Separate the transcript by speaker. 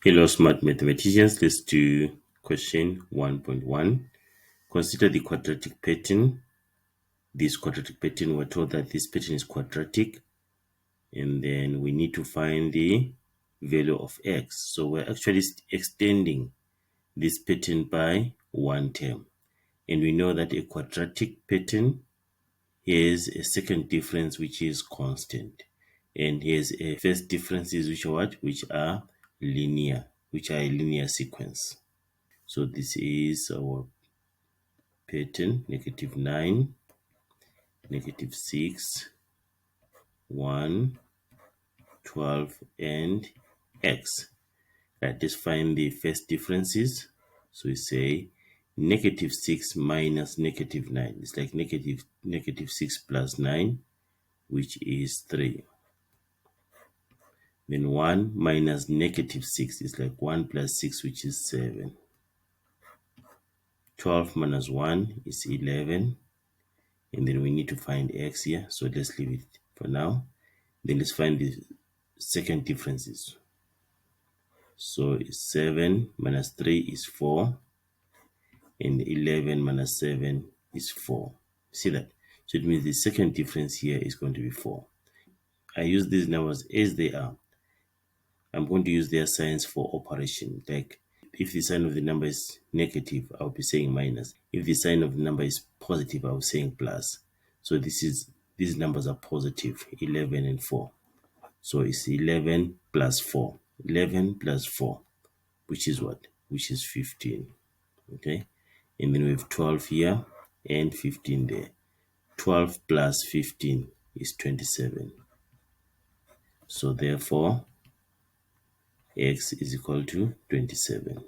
Speaker 1: Hello, smart mathematicians. Let's do question 1.1. Consider the quadratic pattern. This quadratic pattern, we're told that this pattern is quadratic, and then we need to find the value of x. So we're actually extending this pattern by one term. And we know that a quadratic pattern has a second difference which is constant. And here's a first differences which are what? Which are linear, which are a linear sequence. So this is our pattern: -9, -6, 1, 12, and x. Right, let's find the first differences. So we say -6 minus -9. It's like -6 plus 9, which is 3. Then 1 minus -6 is like 1 plus 6, which is 7. 12 minus 1 is 11. And then we need to find x here, so let's leave it for now. Then let's find the second differences. So 7 minus 3 is 4, and 11 minus 7 is 4. See that? So it means the second difference here is going to be 4. I use these numbers as they are. I'm going to use their signs for operation. Like if the sign of the number is negative, I'll be saying minus. If the sign of the number is positive, I'll be saying plus. So these numbers are positive, 11 and 4. So it's 11 plus 4. 11 plus 4, which is what? Which is 15. Okay? And then we have 12 here and 15 there. 12 plus 15 is 27. So therefore, x is equal to 27.